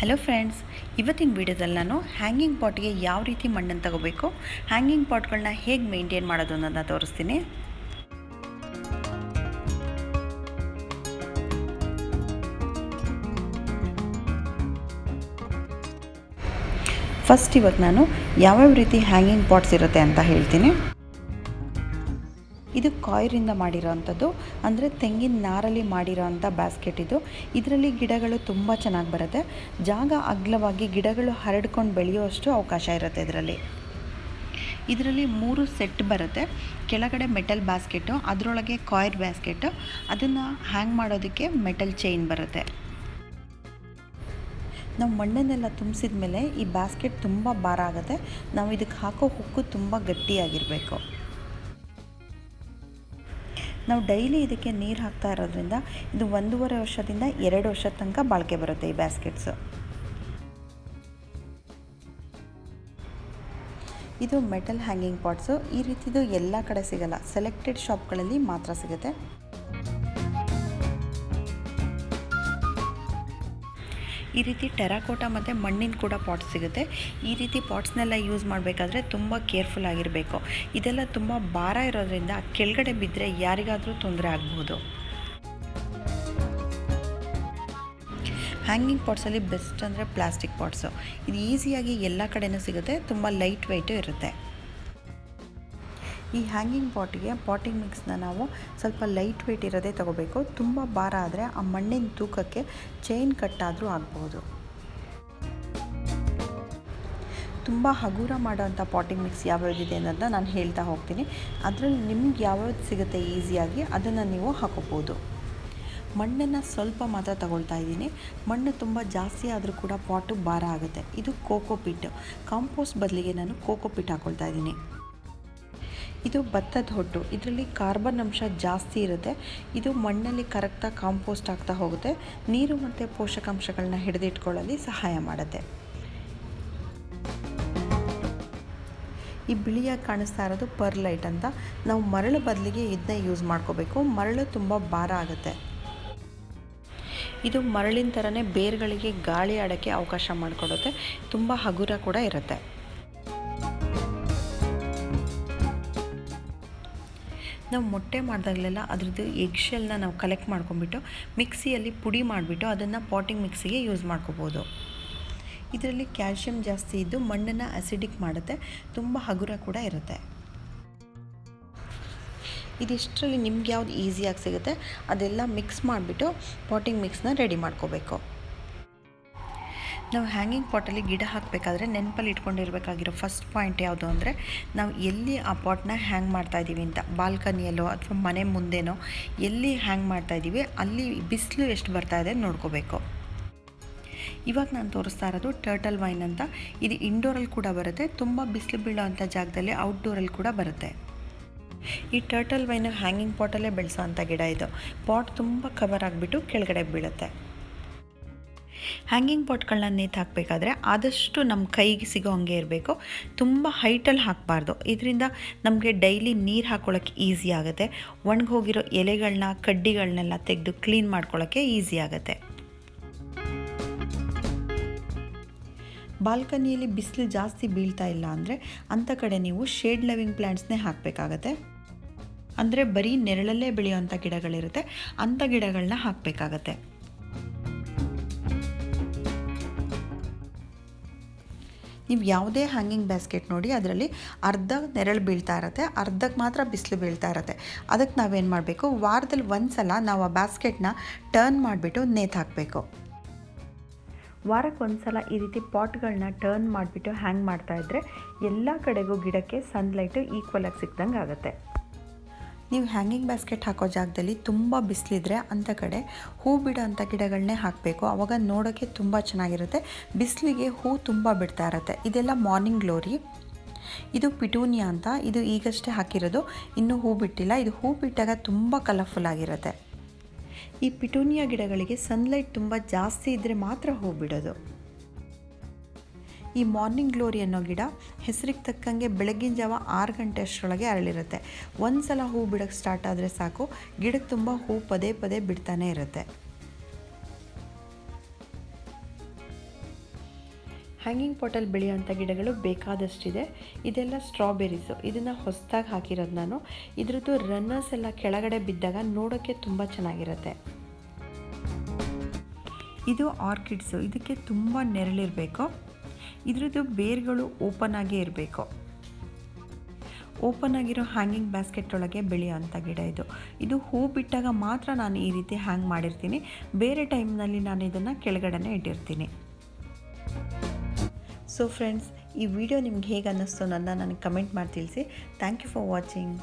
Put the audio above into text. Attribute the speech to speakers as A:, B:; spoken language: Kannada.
A: ಹಲೋ ಫ್ರೆಂಡ್ಸ್, ಇವತ್ತಿನ ವಿಡಿಯೋದಲ್ಲಿ ನಾನು ಹ್ಯಾಂಗಿಂಗ್ ಪಾಟ್ಗೆ ಯಾವ ರೀತಿ ಮಣ್ಣನ್ನು ತಗೋಬೇಕು, ಹ್ಯಾಂಗಿಂಗ್ ಪಾಟ್ಗಳನ್ನ ಹೇಗೆ ಮೇಂಟೈನ್ ಮಾಡೋದು ಅನ್ನೋದನ್ನ ತೋರಿಸ್ತೀನಿ. ಫಸ್ಟ್ ಇವತ್ತು ನಾನು ಯಾವ್ಯಾವ ರೀತಿ ಹ್ಯಾಂಗಿಂಗ್ ಪಾಟ್ಸ್ ಇರುತ್ತೆ ಅಂತ ಹೇಳ್ತೀನಿ. ಇದು ಕಾಯಿರಿಂದ ಮಾಡಿರೋವಂಥದ್ದು, ಅಂದರೆ ತೆಂಗಿನ ನಾರಲ್ಲಿ ಮಾಡಿರೋವಂಥ ಬ್ಯಾಸ್ಕೆಟ್ ಇದು. ಇದರಲ್ಲಿ ಗಿಡಗಳು ತುಂಬ ಚೆನ್ನಾಗಿ ಬರುತ್ತೆ. ಜಾಗ ಅಗಲವಾಗಿ ಗಿಡಗಳು ಹರಡ್ಕೊಂಡು ಬೆಳೆಯುವಷ್ಟು ಅವಕಾಶ ಇರುತ್ತೆ ಇದರಲ್ಲಿ 3 ಸೆಟ್ ಬರುತ್ತೆ. ಕೆಳಗಡೆ ಮೆಟಲ್ ಬ್ಯಾಸ್ಕೆಟು, ಅದರೊಳಗೆ ಕಾಯಿರ್ ಬ್ಯಾಸ್ಕೆಟು, ಅದನ್ನು ಹ್ಯಾಂಗ್ ಮಾಡೋದಕ್ಕೆ ಮೆಟಲ್ ಚೈನ್ ಬರುತ್ತೆ. ನಾವು ಮಣ್ಣನ್ನೆಲ್ಲ ತುಂಬಿಸಿದ ಮೇಲೆ ಈ ಬ್ಯಾಸ್ಕೆಟ್ ತುಂಬ ಭಾರ ಆಗುತ್ತೆ. ನಾವು ಇದಕ್ಕೆ ಹಾಕೋ ಹುಕ್ಕು ತುಂಬ ಗಟ್ಟಿಯಾಗಿರಬೇಕು. ನಾವು ಡೈಲಿ ಇದಕ್ಕೆ ನೀರು ಹಾಕ್ತಾ ಇರೋದ್ರಿಂದ ಇದು 1.5 ವರ್ಷದಿಂದ 2 ವರ್ಷದ ತನಕ ಬಾಳಿಕೆ ಬರುತ್ತೆ ಈ ಬ್ಯಾಸ್ಕೆಟ್ಸು. ಇದು ಮೆಟಲ್ ಹ್ಯಾಂಗಿಂಗ್ ಪಾಟ್ಸು. ಈ ರೀತಿದು ಎಲ್ಲ ಕಡೆ ಸಿಗಲ್ಲ, ಸೆಲೆಕ್ಟೆಡ್ ಶಾಪ್ಗಳಲ್ಲಿ ಮಾತ್ರ ಸಿಗುತ್ತೆ. ಈ ರೀತಿ ಟೆರಾಕೋಟಾ ಮತ್ತು ಮಣ್ಣಿನ ಕೂಡ ಪಾಟ್ಸ್ ಸಿಗುತ್ತೆ. ಈ ರೀತಿ ಪಾಟ್ಸ್ನೆಲ್ಲ ಯೂಸ್ ಮಾಡಬೇಕಾದ್ರೆ ತುಂಬ ಕೇರ್ಫುಲ್ ಆಗಿರಬೇಕು. ಇದೆಲ್ಲ ತುಂಬ ಭಾರ ಇರೋದ್ರಿಂದ ಕೆಳಗಡೆ ಬಿದ್ದರೆ ಯಾರಿಗಾದರೂ ತೊಂದರೆ ಆಗ್ಬೋದು. ಹ್ಯಾಂಗಿಂಗ್ ಪಾಟ್ಸಲ್ಲಿ ಬೆಸ್ಟ್ ಅಂದರೆ ಪ್ಲಾಸ್ಟಿಕ್ ಪಾಟ್ಸು. ಇದು ಈಸಿಯಾಗಿ ಎಲ್ಲ ಕಡೆಯೂ ಸಿಗುತ್ತೆ, ತುಂಬ ಲೈಟ್ ವೆಯ್ಟು ಇರುತ್ತೆ. ಈ ಹ್ಯಾಂಗಿಂಗ್ ಪಾಟಿಗೆ ಪಾಟಿಂಗ್ ಮಿಕ್ಸ್ನ ನಾವು ಸ್ವಲ್ಪ ಲೈಟ್ ವೆಯ್ಟ್ ಇರೋದೇ ತೊಗೋಬೇಕು. ತುಂಬ ಭಾರ ಆದರೆ ಆ ಮಣ್ಣಿನ ತೂಕಕ್ಕೆ ಚೈನ್ ಕಟ್ಟಾದರೂ ಆಗ್ಬೋದು. ತುಂಬ ಹಗುರ ಮಾಡೋವಂಥ ಪಾಟಿಂಗ್ ಮಿಕ್ಸ್ ಯಾವ್ಯಾವುದಿದೆ ಅನ್ನೋದನ್ನ ನಾನು ಹೇಳ್ತಾ ಹೋಗ್ತೀನಿ. ಅದರಲ್ಲಿ ನಿಮ್ಗೆ ಯಾವ್ಯಾವ್ದು ಸಿಗುತ್ತೆ ಈಸಿಯಾಗಿ ಅದನ್ನು ನೀವು ಹಾಕೋಬೋದು. ಮಣ್ಣನ್ನು ಸ್ವಲ್ಪ ಮಾತ್ರ ತಗೊಳ್ತಾ ಇದ್ದೀನಿ. ಮಣ್ಣು ತುಂಬ ಜಾಸ್ತಿ ಆದರೂ ಕೂಡ ಪಾಟು ಭಾರ ಆಗುತ್ತೆ. ಇದು ಕೋಕೋಪಿಟ್, ಕಾಂಪೋಸ್ಟ್ ಬದಲಿಗೆ ನಾನು ಕೋಕೋಪಿಟ್ ಹಾಕ್ಕೊಳ್ತಾ ಇದ್ದೀನಿ. ಇದು ಭತ್ತದ ಹೊಟ್ಟು. ಇದರಲ್ಲಿ ಕಾರ್ಬನ್ ಅಂಶ ಜಾಸ್ತಿ ಇರುತ್ತೆ. ಇದು ಮಣ್ಣಲ್ಲಿ ಕರೆಕ್ಟಾಗಿ ಕಾಂಪೋಸ್ಟ್ ಆಗ್ತಾ ಹೋಗುತ್ತೆ. ನೀರು ಮತ್ತು ಪೋಷಕಾಂಶಗಳನ್ನ ಹಿಡಿದಿಟ್ಕೊಳ್ಳಲ್ಲಿ ಸಹಾಯ ಮಾಡುತ್ತೆ. ಈ ಬಿಳಿಯಾಗಿ ಕಾಣಿಸ್ತಾ ಇರೋದು ಪರ್ಲೈಟ್ ಅಂತ. ನಾವು ಮರಳು ಬದಲಿಗೆ ಇದನ್ನ ಯೂಸ್ ಮಾಡ್ಕೋಬೇಕು. ಮರಳು ತುಂಬ ಭಾರ ಆಗುತ್ತೆ. ಇದು ಮರಳಿನ ಥರನೇ ಬೇರುಗಳಿಗೆ ಗಾಳಿ ಆಡೋಕ್ಕೆ ಅವಕಾಶ ಮಾಡಿಕೊಡುತ್ತೆ. ತುಂಬ ಹಗುರ ಕೂಡ ಇರುತ್ತೆ. ನಾವು ಮೊಟ್ಟೆ ಮಾಡಿದಾಗಲೆಲ್ಲ ಅದರದ್ದು ಎಗ್ ಶೆಲ್ನ ನಾವು ಕಲೆಕ್ಟ್ ಮಾಡ್ಕೊಂಬಿಟ್ಟು ಮಿಕ್ಸಿಯಲ್ಲಿ ಪುಡಿ ಮಾಡಿಬಿಟ್ಟು ಅದನ್ನು ಪಾಟಿಂಗ್ ಮಿಕ್ಸಿಗೆ ಯೂಸ್ ಮಾಡ್ಕೋಬೋದು. ಇದರಲ್ಲಿ ಕ್ಯಾಲ್ಶಿಯಂ ಜಾಸ್ತಿ ಇದ್ದು ಮಣ್ಣನ್ನು ಅಸಿಡಿಕ್ ಮಾಡುತ್ತೆ. ತುಂಬ ಹಗುರ ಕೂಡ ಇರುತ್ತೆ. ಇದಿಷ್ಟರಲ್ಲಿ ನಿಮ್ಗೆ ಯಾವ್ದು ಈಸಿಯಾಗಿ ಸಿಗುತ್ತೆ ಅದೆಲ್ಲ ಮಿಕ್ಸ್ ಮಾಡಿಬಿಟ್ಟು ಪಾಟಿಂಗ್ ಮಿಕ್ಸ್ನ ರೆಡಿ ಮಾಡ್ಕೋಬೇಕು. ನಾವು ಹ್ಯಾಂಗಿಂಗ್ ಪಾಟಲ್ಲಿ ಗಿಡ ಹಾಕಬೇಕಾದ್ರೆ ನೆನಪಲ್ಲಿ ಇಟ್ಕೊಂಡಿರಬೇಕಾಗಿರೋ ಫಸ್ಟ್ ಪಾಯಿಂಟ್ ಯಾವುದು ಅಂದರೆ, ನಾವು ಎಲ್ಲಿ ಆ ಪಾಟ್ನ ಹ್ಯಾಂಗ್ ಮಾಡ್ತಾಯಿದ್ದೀವಿ ಅಂತ, ಬಾಲ್ಕನಿಯಲ್ಲೋ ಅಥವಾ ಮನೆ ಮುಂದೆನೋ ಎಲ್ಲಿ ಹ್ಯಾಂಗ್ ಮಾಡ್ತಾಯಿದ್ದೀವಿ ಅಲ್ಲಿ ಬಿಸಿಲು ಎಷ್ಟು ಬರ್ತಾಯಿದೆ ನೋಡ್ಕೋಬೇಕು. ಇವಾಗ ನಾನು ತೋರಿಸ್ತಾ ಇರೋದು ಟರ್ಟಲ್ ವೈನ್ ಅಂತ. ಇದು ಇಂಡೋರಲ್ಲಿ ಕೂಡ ಬರುತ್ತೆ, ತುಂಬ ಬಿಸಿಲು ಬೀಳೋ ಅಂಥ ಜಾಗದಲ್ಲಿ ಔಟ್ಡೋರಲ್ಲಿ ಕೂಡ ಬರುತ್ತೆ. ಈ ಟರ್ಟಲ್ ವೈನ್ ಹ್ಯಾಂಗಿಂಗ್ ಪಾಟಲ್ಲೇ ಬೆಳೆಸೋ ಅಂಥ ಗಿಡ ಇದು. ಪಾಟ್ ತುಂಬ ಕವರ್ ಆಗಿಬಿಟ್ಟು ಕೆಳಗಡೆ ಬೀಳುತ್ತೆ. ಹ್ಯಾಂಗಿಂಗ್ ಪಾಟ್ಗಳನ್ನ ನೇತು ಹಾಕಬೇಕಾದ್ರೆ ಆದಷ್ಟು ನಮ್ಮ ಕೈಗೆ ಸಿಗೋ ಹಂಗೆ ಇರಬೇಕು. ತುಂಬ ಹೈಟಲ್ಲಿ ಹಾಕಬಾರ್ದು. ಇದರಿಂದ ನಮಗೆ ಡೈಲಿ ನೀರು ಹಾಕ್ಕೊಳ್ಳೋಕ್ಕೆ ಈಸಿ ಆಗುತ್ತೆ. ಒಣಗೋಗಿರೋ ಎಲೆಗಳನ್ನ ಕಡ್ಡಿಗಳನ್ನೆಲ್ಲ ತೆಗೆದು ಕ್ಲೀನ್ ಮಾಡ್ಕೊಳ್ಳೋಕ್ಕೆ ಈಸಿ ಆಗುತ್ತೆ. ಬಾಲ್ಕನಿಯಲ್ಲಿ ಬಿಸಿಲು ಜಾಸ್ತಿ ಬೀಳ್ತಾ ಇಲ್ಲ ಅಂದರೆ ಅಂಥ ಕಡೆ ನೀವು ಶೇಡ್ ಲವಿಂಗ್ ಪ್ಲ್ಯಾಂಟ್ಸ್ನೇ ಹಾಕಬೇಕಾಗತ್ತೆ. ಅಂದರೆ ಬರೀ ನೆರಳಲ್ಲೇ ಬೆಳೆಯುವಂಥ ಗಿಡಗಳಿರುತ್ತೆ, ಅಂಥ ಗಿಡಗಳನ್ನ ಹಾಕಬೇಕಾಗತ್ತೆ. ನೀವು ಯಾವುದೇ ಹ್ಯಾಂಗಿಂಗ್ ಬ್ಯಾಸ್ಕೆಟ್ ನೋಡಿ, ಅದರಲ್ಲಿ ಅರ್ಧ ನೆರಳು ಬೀಳ್ತಾ ಇರುತ್ತೆ, ಅರ್ಧಕ್ಕೆ ಮಾತ್ರ ಬಿಸಿಲು ಬೀಳ್ತಾ ಇರುತ್ತೆ. ಅದಕ್ಕೆ ನಾವೇನು ಮಾಡಬೇಕು, ವಾರದಲ್ಲಿ ಒಂದು ಸಲ ನಾವು ಆ ಬ್ಯಾಸ್ಕೆಟ್ನ ಟರ್ನ್ ಮಾಡಿಬಿಟ್ಟು ನೇತು ಹಾಕಬೇಕು. ವಾರಕ್ಕೆ ಒಂದು ಸಲ ಈ ರೀತಿ ಪಾಟ್ಗಳನ್ನ ಟರ್ನ್ ಮಾಡಿಬಿಟ್ಟು ಹ್ಯಾಂಗ್ ಮಾಡ್ತಾಯಿದ್ರೆ ಎಲ್ಲ ಕಡೆಗೂ ಗಿಡಕ್ಕೆ ಸನ್ಲೈಟು ಈಕ್ವಲ್ ಆಗಿ ಸಿಕ್ದಂಗೆ ಆಗುತ್ತೆ. ನೀವು ಹ್ಯಾಂಗಿಂಗ್ ಬ್ಯಾಸ್ಕೆಟ್ ಹಾಕೋ ಜಾಗದಲ್ಲಿ ತುಂಬ ಬಿಸಿಲಿದ್ರೆ ಅಂಥ ಕಡೆ ಹೂ ಬಿಡೋ ಅಂಥ ಗಿಡಗಳನ್ನೇ ಹಾಕಬೇಕು. ಆವಾಗ ನೋಡೋಕ್ಕೆ ತುಂಬ ಚೆನ್ನಾಗಿರುತ್ತೆ. ಬಿಸಿಲಿಗೆ ಹೂ ತುಂಬ ಬಿಡ್ತಾ ಇರುತ್ತೆ. ಇದೆಲ್ಲ ಮಾರ್ನಿಂಗ್ ಗ್ಲೋರಿ. ಇದು ಪಿಟೂನಿಯಾ ಅಂತ. ಇದು ಈಗಷ್ಟೇ ಹಾಕಿರೋದು, ಇನ್ನೂ ಹೂ ಬಿಟ್ಟಿಲ್ಲ. ಇದು ಹೂ ಬಿಟ್ಟಾಗ ತುಂಬ ಕಲರ್ಫುಲ್ ಆಗಿರುತ್ತೆ. ಈ ಪಿಟೂನಿಯಾ ಗಿಡಗಳಿಗೆ ಸನ್ಲೈಟ್ ತುಂಬ ಜಾಸ್ತಿ ಇದ್ದರೆ ಮಾತ್ರ ಹೂ ಬಿಡೋದು. ಈ ಮಾರ್ನಿಂಗ್ ಗ್ಲೋರಿ ಅನ್ನೋ ಗಿಡ ಹೆಸರಿಗೆ ತಕ್ಕಂಗೆ ಬೆಳಗ್ಗಿನ ಜಾವ 6 ಗಂಟೆ ಅಷ್ಟರೊಳಗೆ ಅರಳಿರುತ್ತೆ. ಒಂದು ಸಲ ಹೂ ಬಿಡೋಕ್ಕೆ ಸ್ಟಾರ್ಟ್ ಆದರೆ ಸಾಕು, ಗಿಡಕ್ಕೆ ತುಂಬ ಹೂ ಪದೇ ಪದೇ ಬಿಡ್ತಾನೆ ಇರುತ್ತೆ. ಹ್ಯಾಂಗಿಂಗ್ ಪಾಟಲ್ಲಿ ಬೆಳೆಯುವಂಥ ಗಿಡಗಳು ಬೇಕಾದಷ್ಟಿದೆ. ಇದೆಲ್ಲ ಸ್ಟ್ರಾಬೆರೀಸು. ಇದನ್ನು ಹೊಸದಾಗಿ ಹಾಕಿರೋದು ನಾನು. ಇದ್ರದ್ದು ರನ್ನರ್ಸ್ ಎಲ್ಲ ಕೆಳಗಡೆ ಬಿದ್ದಾಗ ನೋಡೋಕ್ಕೆ ತುಂಬ ಚೆನ್ನಾಗಿರುತ್ತೆ. ಇದು ಆರ್ಕಿಡ್ಸು. ಇದಕ್ಕೆ ತುಂಬ ನೆರಳಿರಬೇಕು. ಇದ್ರದ್ದು ಬೇರುಗಳು ಓಪನ್ ಆಗೇ ಇರಬೇಕು. ಓಪನ್ ಆಗಿರೋ ಹ್ಯಾಂಗಿಂಗ್ ಬ್ಯಾಸ್ಕೆಟ್ ಒಳಗೆ ಬೆಳೆಯೋಂಥ ಗಿಡ ಇದು. ಇದು ಹೂ ಬಿಟ್ಟಾಗ ಮಾತ್ರ ನಾನು ಈ ರೀತಿ ಹ್ಯಾಂಗ್ ಮಾಡಿರ್ತೀನಿ. ಬೇರೆ ಟೈಮ್ನಲ್ಲಿ ನಾನು ಇದನ್ನು ಕೆಳಗಡೆನೇ ಇಟ್ಟಿರ್ತೀನಿ. ಸೊ ಫ್ರೆಂಡ್ಸ್, ಈ ವಿಡಿಯೋ ನಿಮ್ಗೆ ಹೇಗೆ ಅನ್ನಿಸ್ತು ನನಗೆ ಕಮೆಂಟ್ ಮಾಡಿ ತಿಳಿಸಿ. Thank you for watching.